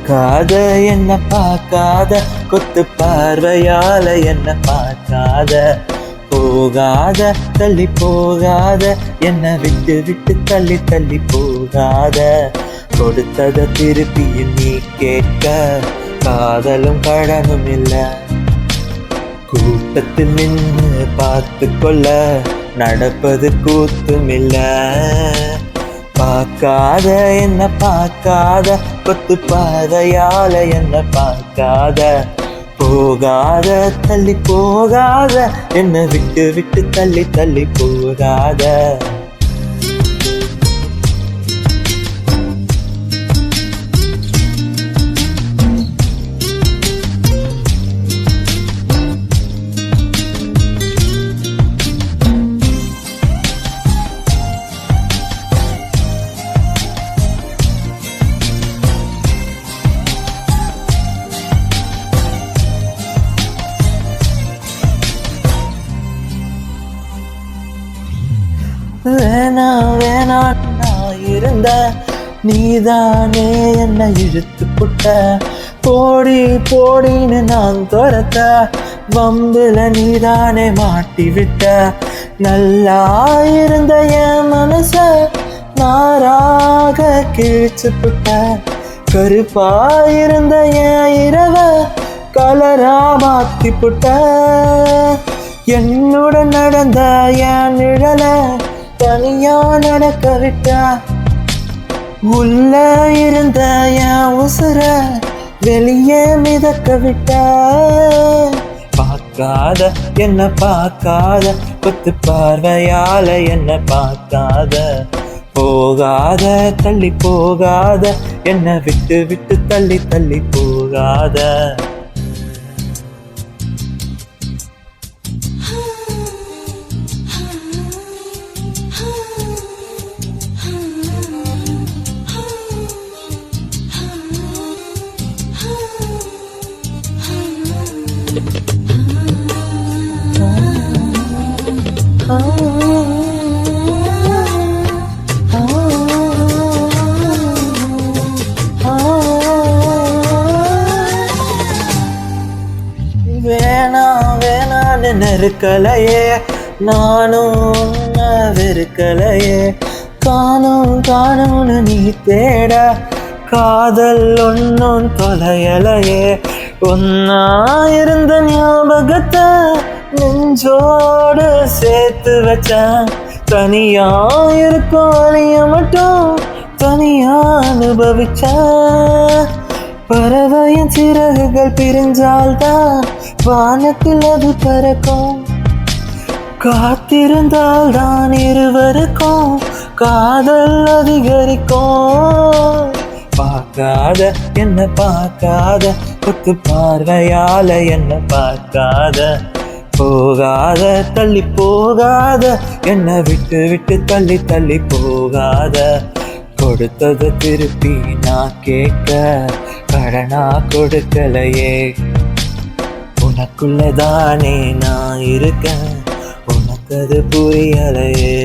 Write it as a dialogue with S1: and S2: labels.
S1: பார்க்காத என்ன பார்க்காத கொத்து பார்வையால என்ன பார்க்காத போகாத தள்ளி போகாத என்ன விட்டு விட்டு தள்ளி தள்ளி போகாத கொடுத்தத திருப்பியும் நீ கேட்க காதலும் கடனும் இல்ல கூட்டத்தில் நின்று பார்த்து கொள்ள நடப்பது கூத்தும் இல்ல பார்க்காத என்ன பார்க்காத கொத்து பார்வையால என்ன பார்க்காத போகாத தள்ளி போகாத என்ன விட்டு விட்டு தள்ளி தள்ளி போகாத வேணா வேணான் நான் இருந்த நீதானே என்னை இழுத்து புட்ட போடி போடின்னு நான் துரத்த வம்புல நீதானே மாட்டி விட்ட நல்லா இருந்த என் மனச நாராக கிழிச்சு புட்ட கருப்பா இருந்த என் இரவ கலரா மாத்தி புட்ட என்னுடன் நடந்த என் நிழல தனியா நடக்க விட்டா உள்ள இருந்த என் உசுர வெளியே மிதக்க விட்டா பார்க்காத என்ன பார்க்காத கொத்து பார்வையால என்ன பார்க்காத போகாத தள்ளி போகாத என்ன விட்டு விட்டு தள்ளி தள்ளி போகாத வேணா வேணான்னு நெருக்கலையே நானும் வெறுக்கலையே காணும் காணும்னு நீ தேட காதல் ஒன்னும் தொலையலையே ஒன்னா இருந்த ஞாபகத்தை நெஞ்சோடு சேர்த்து வச்சேன் தனியா இருக்கும் வழிய மட்டும் தனியா அனுபவிச்சேன் பறவையின் சிறகுகள் பிரிஞ்சால்தான் வானத்தில் அது பறக்கும் காத்திருந்தால் தான் இருவருக்கும் காதல் அதிகரிக்கும் பார்க்காத என்ன பார்க்காத கொத்து பார்வையால என்ன பார்க்காத போகாத தள்ளி போகாத என்ன விட்டு விட்டு தள்ளி தள்ளி போகாத கொடுத்தது திருப்பி நான் கேட்க கடனா கொடுக்கலையே உனக்குள்ளதானே நான் இருக்கேன் உனக்கு அது புரியலையே